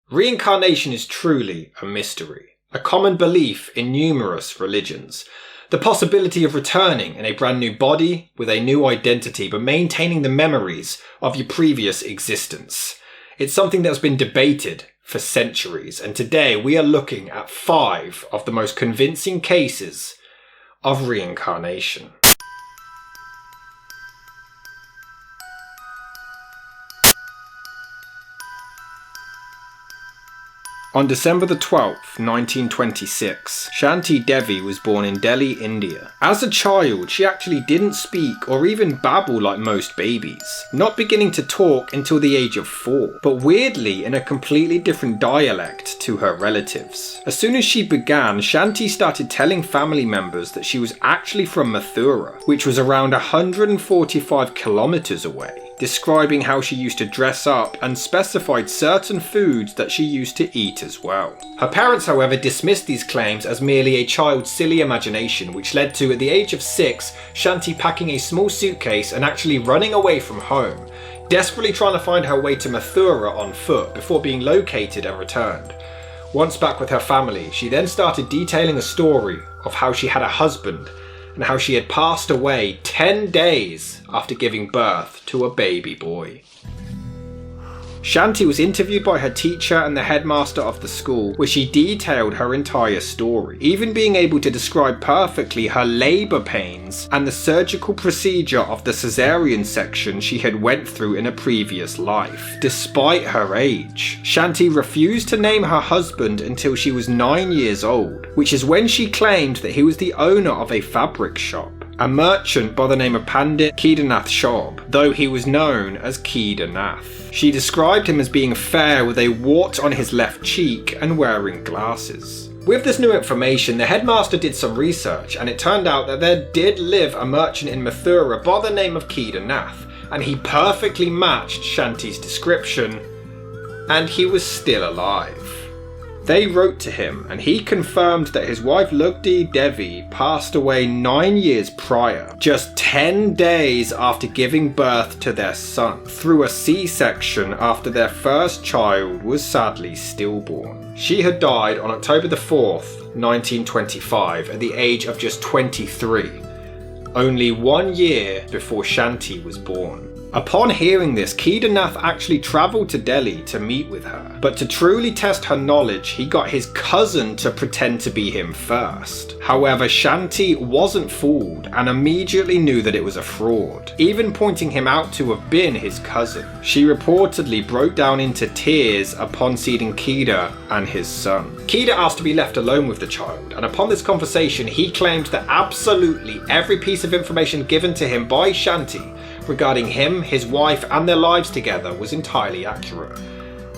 Reincarnation is truly a mystery, a common belief in numerous religions. The possibility of returning in a brand new body with a new identity but maintaining the memories of your previous existence. It's something that's been debated for centuries, and today we are looking at 5 of the most convincing cases of reincarnation. On December the 12th, 1926, Shanti Devi was born in Delhi, India. As a child, she actually didn't speak or even babble like most babies, not beginning to talk until the age of 4, but weirdly in a completely different dialect to her relatives. As soon as she began, Shanti started telling family members that she was actually from Mathura, which was around 145 kilometers away, describing how she used to dress up and specified certain foods that she used to eat as well. Her parents, however, dismissed these claims as merely a child's silly imagination, which led to, at the age of 6, Shanti packing a small suitcase and actually running away from home, desperately trying to find her way to Mathura on foot before being located and returned. Once back with her family, she then started detailing a story of how she had a husband and how she had passed away 10 days after giving birth to a baby boy. Shanti was interviewed by her teacher and the headmaster of the school, where she detailed her entire story, even being able to describe perfectly her labour pains and the surgical procedure of the caesarean section she had went through in a previous life. Despite her age, Shanti refused to name her husband until she was 9 years old, which is when she claimed that he was the owner of a fabric shop, a merchant by the name of Pandit Kedarnath Shaub, though he was known as Kedarnath. She described him as being fair with a wart on his left cheek and wearing glasses. With this new information, the headmaster did some research, and it turned out that there did live a merchant in Mathura by the name of Kedarnath, and he perfectly matched Shanti's description, and he was still alive. They wrote to him, and he confirmed that his wife Lugdi Devi passed away 9 years prior, just 10 days after giving birth to their son, through a C-section after their first child was sadly stillborn. She had died on October the 4th, 1925, at the age of just 23, only 1 year before Shanti was born. Upon hearing this, Kedarnath actually travelled to Delhi to meet with her, but to truly test her knowledge, he got his cousin to pretend to be him first. However, Shanti wasn't fooled and immediately knew that it was a fraud, even pointing him out to have been his cousin. She reportedly broke down into tears upon seeing Kedar and his son. Kedar asked to be left alone with the child, and upon this conversation, he claimed that absolutely every piece of information given to him by Shanti regarding him, his wife, and their lives together was entirely accurate.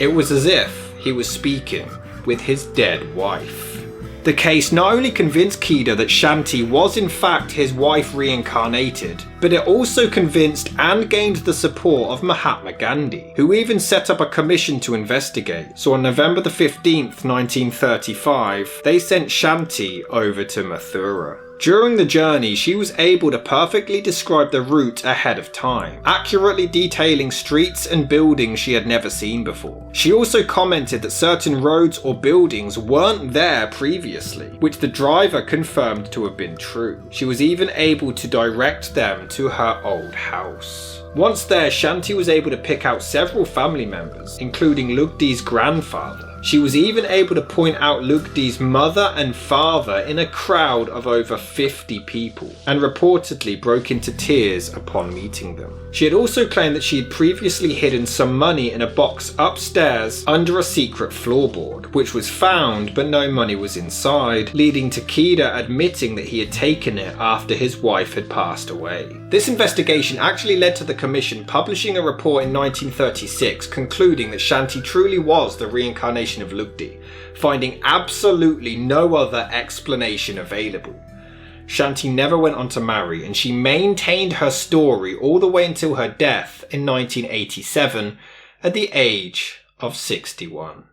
It was as if he was speaking with his dead wife. The case not only convinced Kedar that Shanti was in fact his wife reincarnated, but it also convinced and gained the support of Mahatma Gandhi, who even set up a commission to investigate. So on November the 15th, 1935, they sent Shanti over to Mathura. During the journey, she was able to perfectly describe the route ahead of time, accurately detailing streets and buildings she had never seen before. She also commented that certain roads or buildings weren't there previously, which the driver confirmed to have been true. She was even able to direct them to her old house. Once there, Shanti was able to pick out several family members, including Lugdi's grandfather. She was even able to point out Lugdi's mother and father in a crowd of over 50 people, and reportedly broke into tears upon meeting them. She had also claimed that she had previously hidden some money in a box upstairs under a secret floorboard, which was found but no money was inside, leading to Kedar admitting that he had taken it after his wife had passed away. This investigation actually led to the commission publishing a report in 1936 concluding that Shanti truly was the reincarnation of Lugdi, finding absolutely no other explanation available. Shanti never went on to marry, and she maintained her story all the way until her death in 1987 at the age of 61.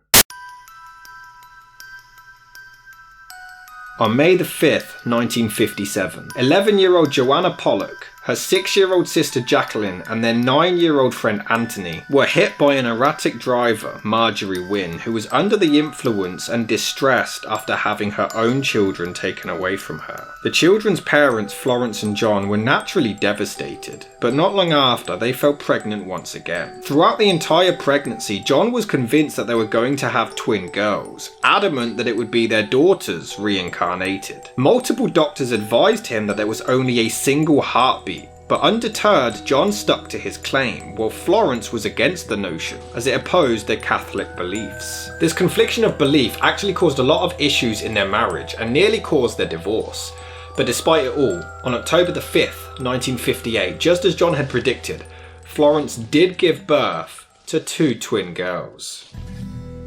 On May the 5th, 1957, 11-year-old Joanna Pollock her 6-year-old sister Jacqueline and their 9-year-old friend Anthony were hit by an erratic driver, Marjorie Wynne, who was under the influence and distressed after having her own children taken away from her. The children's parents, Florence and John, were naturally devastated, but not long after they fell pregnant once again. Throughout the entire pregnancy, John was convinced that they were going to have twin girls, adamant that it would be their daughters reincarnated. Multiple doctors advised him that there was only a single heartbeat, but undeterred, John stuck to his claim, while Florence was against the notion, as it opposed their Catholic beliefs. This confliction of belief actually caused a lot of issues in their marriage and nearly caused their divorce. But despite it all, on October the 5th, 1958, just as John had predicted, Florence did give birth to 2 twin girls.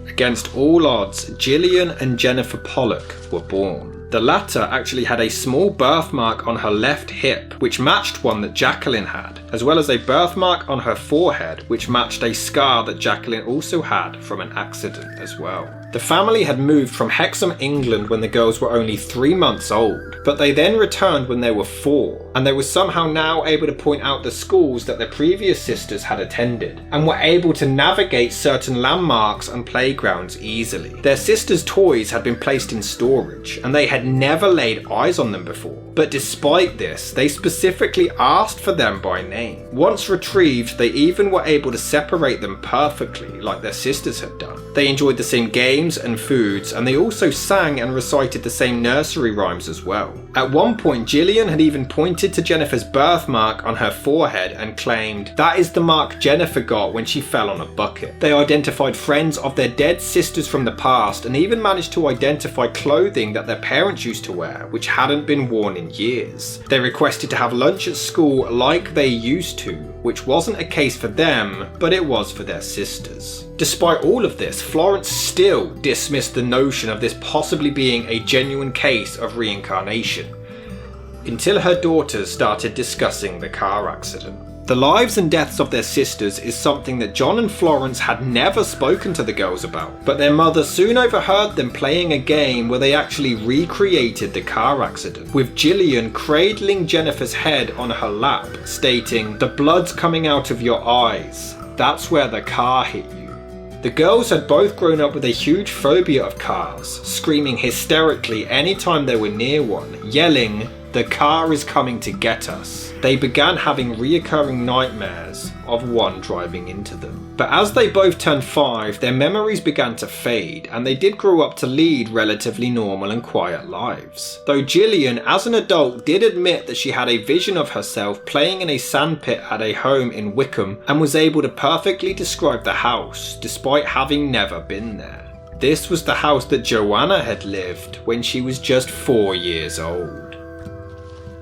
Against all odds, Gillian and Jennifer Pollock were born. The latter actually had a small birthmark on her left hip, which matched one that Jacqueline had, as well as a birthmark on her forehead, which matched a scar that Jacqueline also had from an accident as well. The family had moved from Hexham, England when the girls were only 3 months old, but they then returned when they were 4, and they were somehow now able to point out the schools that their previous sisters had attended, and were able to navigate certain landmarks and playgrounds easily. Their sisters' toys had been placed in storage, and they had never laid eyes on them before. But despite this, they specifically asked for them by name. Once retrieved, they even were able to separate them perfectly, like their sisters had done. They enjoyed the same games and foods, and they also sang and recited the same nursery rhymes as well. At one point, Gillian had even pointed to Jennifer's birthmark on her forehead and claimed, "That is the mark Jennifer got when she fell on a bucket." They identified friends of their dead sisters from the past, and even managed to identify clothing that their parents used to wear, which hadn't been worn in years. They requested to have lunch at school like they used to, which wasn't a case for them, but it was for their sisters. Despite all of this, Florence still dismissed the notion of this possibly being a genuine case of reincarnation, until her daughters started discussing the car accident. The lives and deaths of their sisters is something that John and Florence had never spoken to the girls about, but their mother soon overheard them playing a game where they actually recreated the car accident, with Gillian cradling Jennifer's head on her lap, stating, "The blood's coming out of your eyes. That's where the car hit you." The girls had both grown up with a huge phobia of cars, screaming hysterically anytime they were near one, yelling, "The car is coming to get us." They began having reoccurring nightmares of one driving into them. But as they both turned 5, their memories began to fade, and they did grow up to lead relatively normal and quiet lives. Though Gillian, as an adult, did admit that she had a vision of herself playing in a sandpit at a home in Wickham, and was able to perfectly describe the house, despite having never been there. This was the house that Joanna had lived when she was just 4 years old.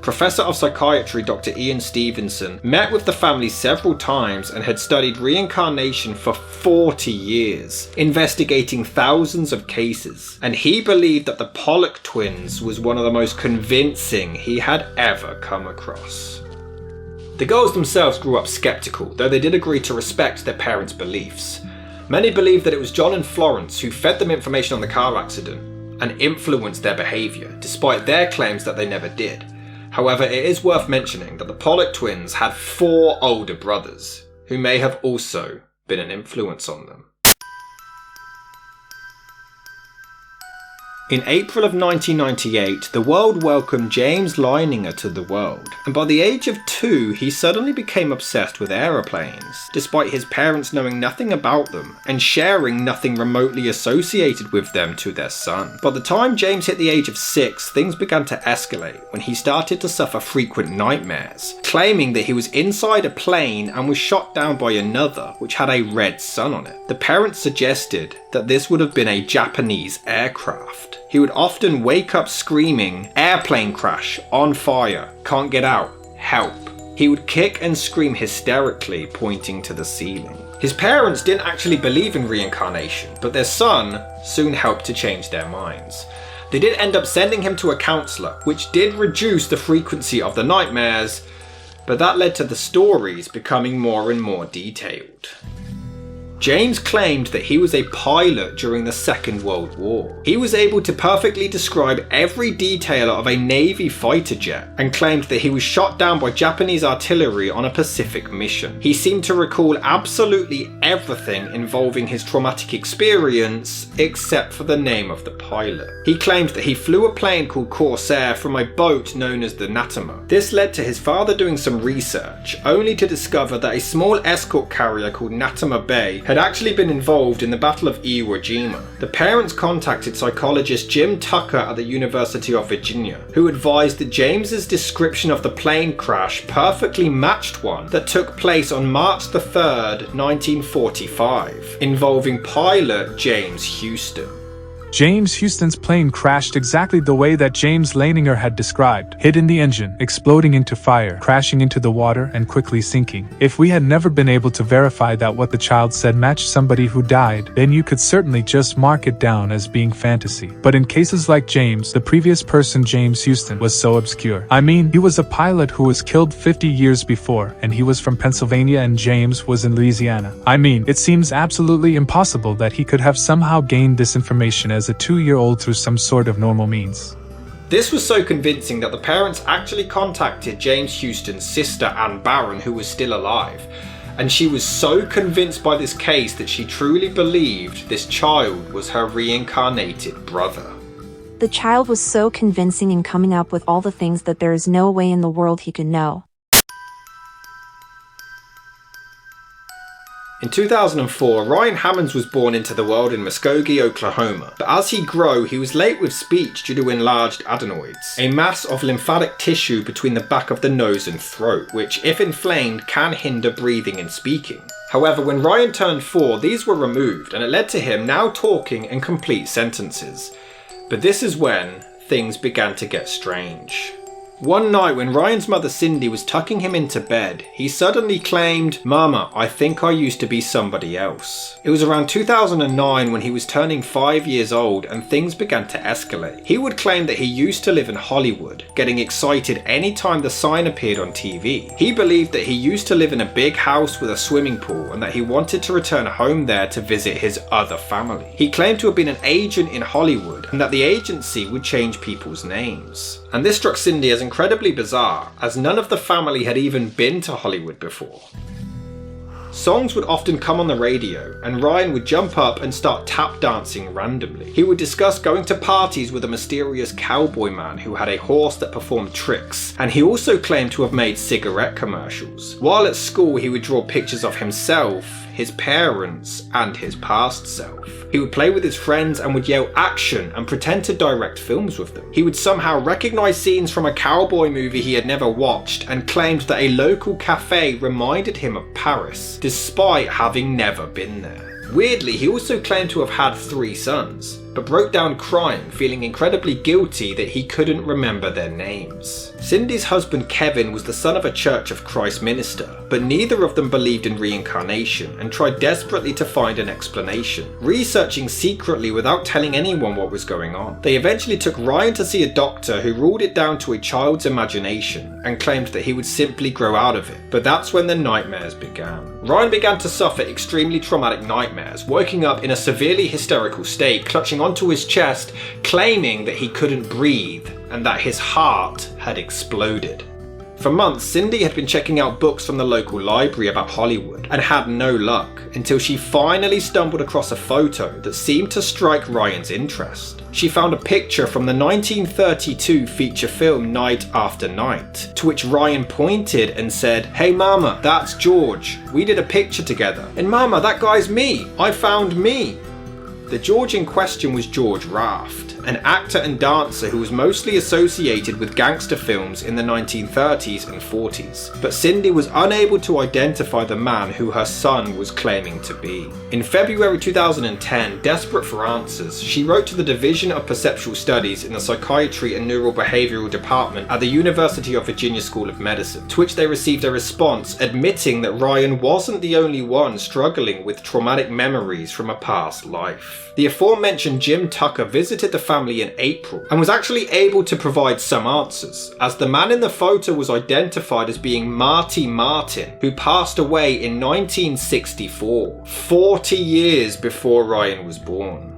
Professor of Psychiatry Dr. Ian Stevenson met with the family several times and had studied reincarnation for 40 years, investigating thousands of cases, and he believed that the Pollock twins was one of the most convincing he had ever come across. The girls themselves grew up skeptical, though they did agree to respect their parents' beliefs. Many believed that it was John and Florence who fed them information on the car accident and influenced their behaviour, despite their claims that they never did. However, it is worth mentioning that the Pollock twins had 4 older brothers, who may have also been an influence on them. In April of 1998, the world welcomed James Leininger to the world, and by the age of 2 he suddenly became obsessed with aeroplanes, despite his parents knowing nothing about them and sharing nothing remotely associated with them to their son. By the time James hit the age of 6, things began to escalate when he started to suffer frequent nightmares, claiming that he was inside a plane and was shot down by another which had a red sun on it. The parents suggested that this would have been a Japanese aircraft. He would often wake up screaming, "Airplane crash, on fire, can't get out, help." He would kick and scream hysterically, pointing to the ceiling. His parents didn't actually believe in reincarnation, but their son soon helped to change their minds. They did end up sending him to a counsellor, which did reduce the frequency of the nightmares, but that led to the stories becoming more and more detailed. James claimed that he was a pilot during the Second World War. He was able to perfectly describe every detail of a Navy fighter jet and claimed that he was shot down by Japanese artillery on a Pacific mission. He seemed to recall absolutely everything involving his traumatic experience except for the name of the pilot. He claimed that he flew a plane called Corsair from a boat known as the Natama. This led to his father doing some research, only to discover that a small escort carrier called Natama Bay had actually been involved in the Battle of Iwo Jima. The parents contacted psychologist Jim Tucker at the University of Virginia, who advised that James's description of the plane crash perfectly matched one that took place on March the 3rd, 1945, involving pilot James Houston. James Houston's plane crashed exactly the way that James Leininger had described, hit in the engine, exploding into fire, crashing into the water, and quickly sinking. If we had never been able to verify that what the child said matched somebody who died, then you could certainly just mark it down as being fantasy. But in cases like James, the previous person James Houston was so obscure. I mean, he was a pilot who was killed 50 years before, and he was from Pennsylvania and James was in Louisiana. I mean, it seems absolutely impossible that he could have somehow gained this information as a 2-year-old through some sort of normal means. This was so convincing that the parents actually contacted James Houston's sister Anne Barron, who was still alive, and she was so convinced by this case that she truly believed this child was her reincarnated brother. The child was so convincing in coming up with all the things that there is no way in the world he could know. In 2004, Ryan Hammond was born into the world in Muskogee, Oklahoma, but as he grew, he was late with speech due to enlarged adenoids, a mass of lymphatic tissue between the back of the nose and throat, which, if inflamed, can hinder breathing and speaking. However, when Ryan turned 4, these were removed, and it led to him now talking in complete sentences. But this is when things began to get strange. One night when Ryan's mother Cindy was tucking him into bed, he suddenly claimed, "Mama, I think I used to be somebody else." It was around 2009 when he was turning 5 years old and things began to escalate. He would claim that he used to live in Hollywood, getting excited anytime the sign appeared on TV. He believed that he used to live in a big house with a swimming pool and that he wanted to return home there to visit his other family. He claimed to have been an agent in Hollywood and that the agency would change people's names. And this struck Cindy as incredibly bizarre, as none of the family had even been to Hollywood before. Songs would often come on the radio, and Ryan would jump up and start tap dancing randomly. He would discuss going to parties with a mysterious cowboy man who had a horse that performed tricks, and he also claimed to have made cigarette commercials. While at school, he would draw pictures of himself, his parents, and his past self. He would play with his friends and would yell action and pretend to direct films with them. He would somehow recognize scenes from a cowboy movie he had never watched and claimed that a local cafe reminded him of Paris, despite having never been there. Weirdly, he also claimed to have had 3 sons, but broke down crying, feeling incredibly guilty that he couldn't remember their names. Cindy's husband Kevin was the son of a Church of Christ minister, but neither of them believed in reincarnation and tried desperately to find an explanation, researching secretly without telling anyone what was going on. They eventually took Ryan to see a doctor who ruled it down to a child's imagination and claimed that he would simply grow out of it, but that's when the nightmares began. Ryan began to suffer extremely traumatic nightmares, waking up in a severely hysterical state, clutching onto his chest, claiming that he couldn't breathe and that his heart had exploded. For months, Cindy had been checking out books from the local library about Hollywood and had no luck until she finally stumbled across a photo that seemed to strike Ryan's interest. She found a picture from the 1932 feature film Night After Night, to which Ryan pointed and said, "Hey mama, that's George. We did a picture together. And mama, that guy's me. I found me." The George in question was George Raft, an actor and dancer who was mostly associated with gangster films in the 1930s and 40s. But Cindy was unable to identify the man who her son was claiming to be. In February 2010, desperate for answers, she wrote to the Division of Perceptual Studies in the Psychiatry and Neurobehavioral Department at the University of Virginia School of Medicine, to which they received a response admitting that Ryan wasn't the only one struggling with traumatic memories from a past life. life. The aforementioned Jim Tucker visited the family in April and was actually able to provide some answers, as the man in the photo was identified as being Marty Martin, who passed away in 1964, 40 years before Ryan was born.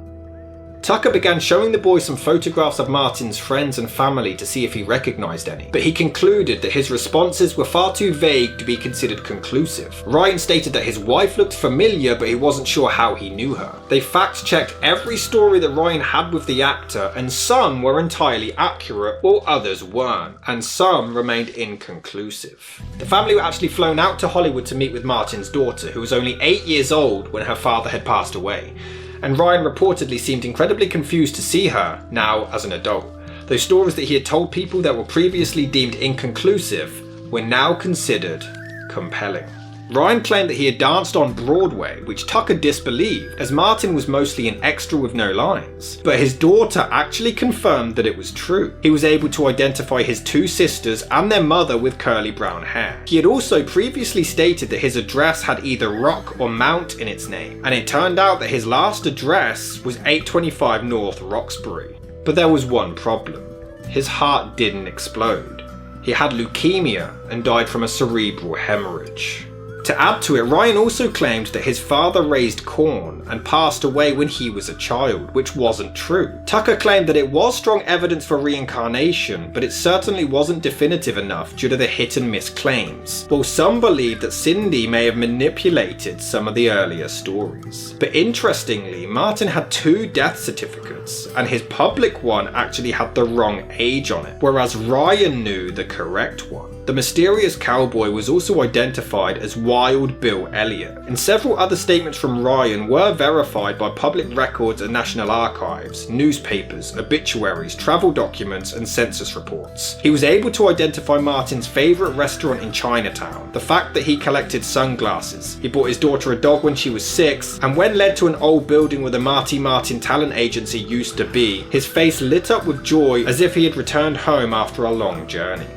Tucker began showing the boy some photographs of Martin's friends and family to see if he recognised any, but he concluded that his responses were far too vague to be considered conclusive. Ryan stated that his wife looked familiar, but he wasn't sure how he knew her. They fact-checked every story that Ryan had with the actor, and some were entirely accurate, while others weren't, and some remained inconclusive. The family were actually flown out to Hollywood to meet with Martin's daughter, who was only 8 years old when her father had passed away, and Ryan reportedly seemed incredibly confused to see her, now as an adult. Those stories that he had told people that were previously deemed inconclusive were now considered compelling. Ryan claimed that he had danced on Broadway, which Tucker disbelieved, as Martin was mostly an extra with no lines. But his daughter actually confirmed that it was true. He was able to identify his two sisters and their mother with curly brown hair. He had also previously stated that his address had either Rock or Mount in its name, and it turned out that his last address was 825 North Roxbury. But there was one problem. His heart didn't explode. He had leukemia and died from a cerebral hemorrhage. To add to it, Ryan also claimed that his father raised corn and passed away when he was a child, which wasn't true. Tucker claimed that it was strong evidence for reincarnation, but it certainly wasn't definitive enough due to the hit and miss claims, while some believed that Cindy may have manipulated some of the earlier stories. But interestingly, Martin had 2 death certificates, and his public one actually had the wrong age on it, whereas Ryan knew the correct one. The mysterious cowboy was also identified as Wild Bill Elliott, and several other statements from Ryan were verified by public records and National Archives, newspapers, obituaries, travel documents, and census reports. He was able to identify Martin's favourite restaurant in Chinatown, the fact that he collected sunglasses, he bought his daughter a dog when she was 6, and when led to an old building where the Marty Martin talent agency used to be, his face lit up with joy as if he had returned home after a long journey.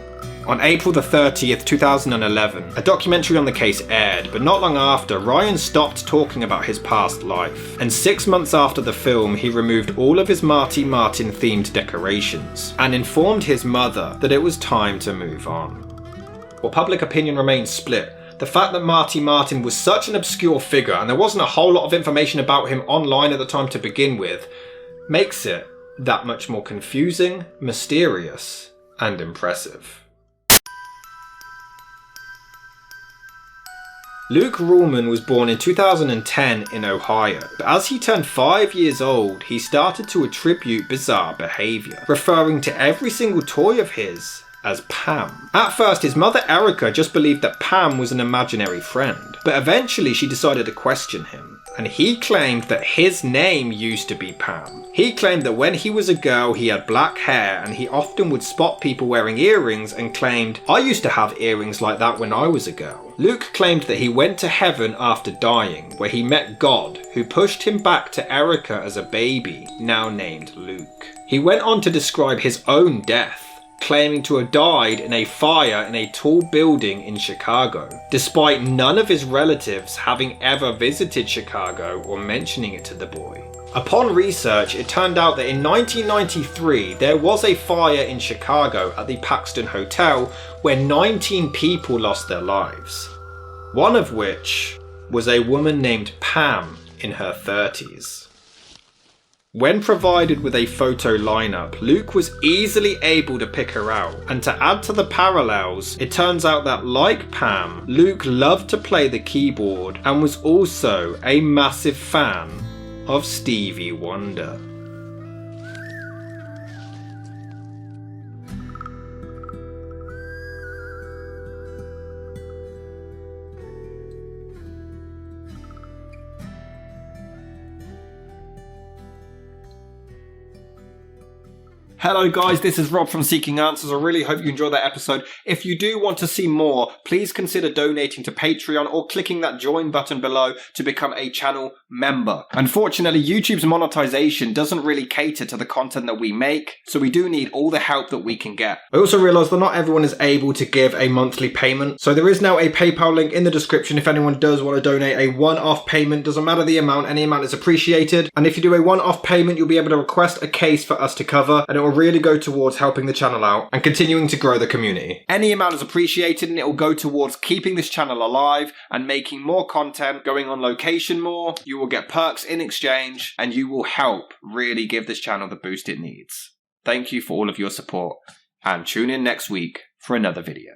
On April the 30th, 2011, a documentary on the case aired, but not long after, Ryan stopped talking about his past life, and 6 months after the film, he removed all of his Marty Martin themed decorations, and informed his mother that it was time to move on. While public opinion remains split, the fact that Marty Martin was such an obscure figure, and there wasn't a whole lot of information about him online at the time to begin with, makes it that much more confusing, mysterious, and impressive. Luke Ruhlman was born in 2010 in Ohio, but as he turned 5 years old, he started to attribute bizarre behaviour, referring to every single toy of his as Pam. At first, his mother Erica just believed that Pam was an imaginary friend, but eventually she decided to question him, and he claimed that his name used to be Pam. He claimed that when he was a girl he had black hair, and he often would spot people wearing earrings and claimed, "I used to have earrings like that when I was a girl." Luke claimed that he went to heaven after dying, where he met God, who pushed him back to Erica as a baby, now named Luke. He went on to describe his own death, claiming to have died in a fire in a tall building in Chicago, despite none of his relatives having ever visited Chicago or mentioning it to the boy. Upon research, it turned out that in 1993 there was a fire in Chicago at the Paxton Hotel where 19 people lost their lives, one of which was a woman named Pam in her 30s. When provided with a photo lineup, Luke was easily able to pick her out, and to add to the parallels, it turns out that like Pam, Luke loved to play the keyboard and was also a massive fan of Stevie Wonder. Hello guys, this is Rob from Seeking Answers. I really hope you enjoyed that episode. If you do want to see more, please consider donating to Patreon or clicking that join button below to become a channel member. Unfortunately, YouTube's monetization doesn't really cater to the content that we make, so we do need all the help that we can get. I also realised that not everyone is able to give a monthly payment, so there is now a PayPal link in the description if anyone does want to donate a one-off payment. Doesn't matter the amount, any amount is appreciated. And if you do a one-off payment, you'll be able to request a case for us to cover, and it will really go towards helping the channel out and continuing to grow the community. Any amount is appreciated and it will go towards keeping this channel alive and making more content, going on location more. You will get perks in exchange and you will help really give this channel the boost it needs. Thank you for all of your support and tune in next week for another video.